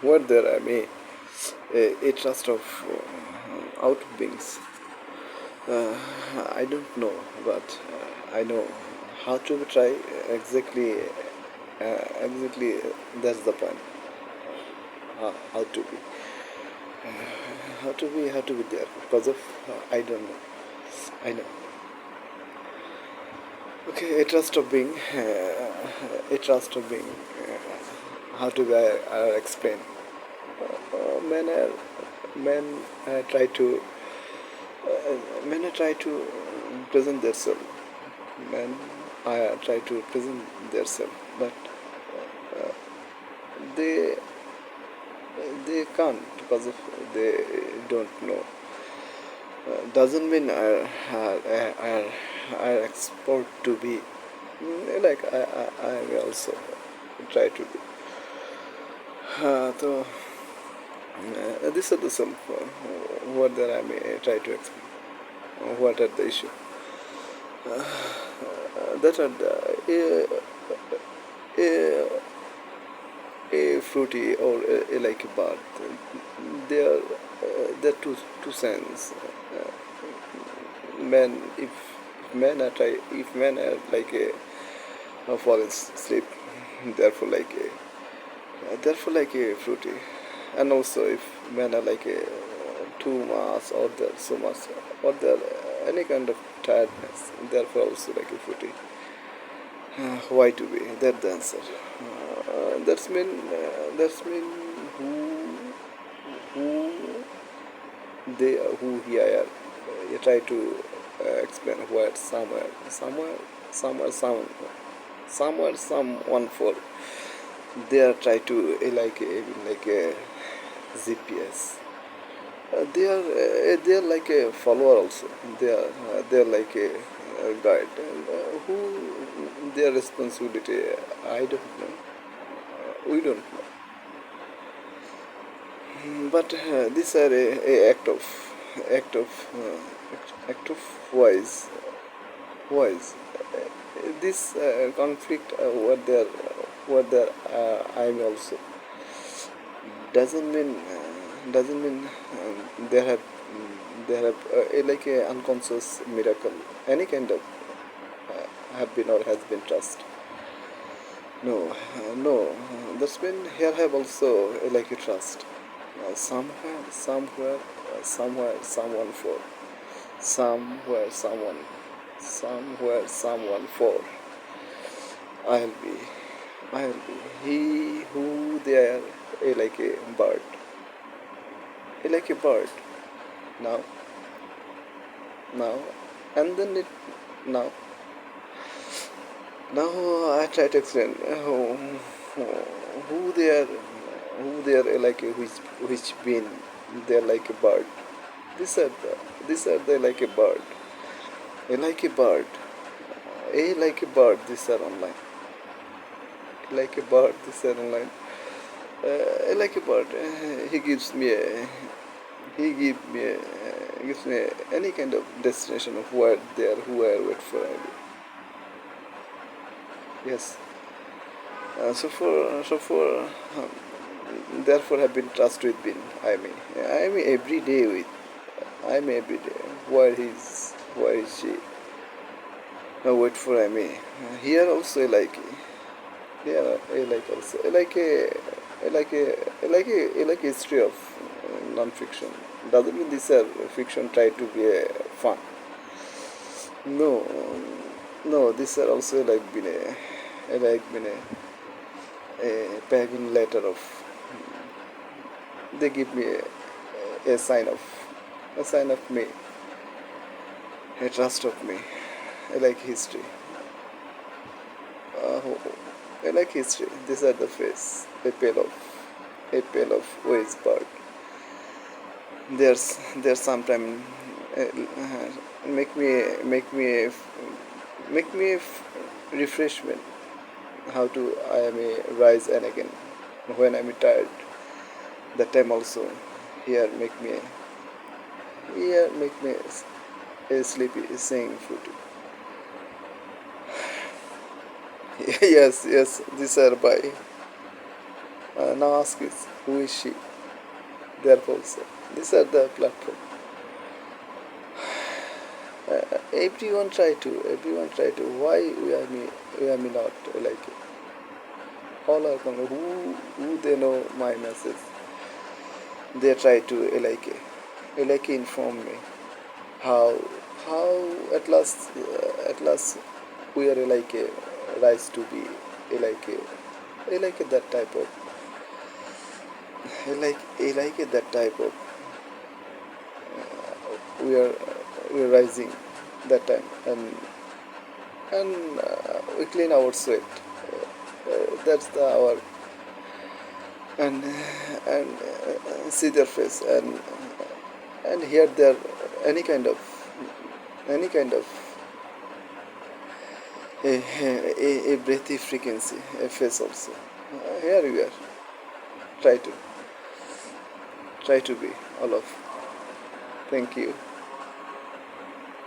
what there I may a trust of out beings. Uh, I don't know, but I know how to try exactly. Exactly, that's the point. How to be, how to be there because of I don't know. I know. Okay, a trust of being, a trust of being. How to be? I explain. Men are men try to men try to present themselves. Men try to present themselves, but they they can't because of they don't know. Doesn't mean I export to be like I will also try to be. So this is the some what that I may try to explain. What are the issue? That are the a fruity or like a bird. They are two sense. Men if men are like a fallen sleep, therefore like a fruity, and also if men are like a too much or there so much or there any kind of tiredness, therefore also like a fruity. Why to be? That's the answer. That's mean who who who here are. You try to explain where somewhere someone for they are try to like a GPS. They are like a follower also. They are like a guide. And, who their responsibility? I don't know. We don't know. But these are a act of act of wise wise. This conflict what there I'm also doesn't mean they have like a unconscious miracle any kind of have been or has been trust. No, no. That's been here have also like a trust. Somewhere, someone for. Somewhere, someone for. I'll be, I'll be. He who there, like a bird, like a bird. Now, now, and then it now. Now I try to explain who they are, like a which being they are like a bird. These are the like a bird, like a bird, like a bird. These are online, like a bird. These are online, like a bird. He gives me a, he give me a, gives me any kind of destination of where they are, who I wait for. Yes. Therefore have been trust with been I mean every day with I mean every day where is she wait for here also like here I like also I like a history of non-fiction. Doesn't mean this fiction try to be fun. No, no, these are also like been a pagan letter of they give me a sign of me, a trust of me. I like history. uh, I like history. These are the face a pail of waste bird. There's sometime make me refreshment how to I am a rise and again when I'm tired. That time also here make me a sleepy saying fruity. Yes, yes, these are by now ask is who is she? Therefore, also. These are the platform. Everyone try to. Why we are me not like it? All are coming. Who they know my message? They try to inform me how how at last we are rise to be that type of that type of we are we are rising that time and we clean our sweat. That's our and see their face and hear their any kind of any kind of a breathy frequency, a face also. Here we are. Try to be all of. Thank you.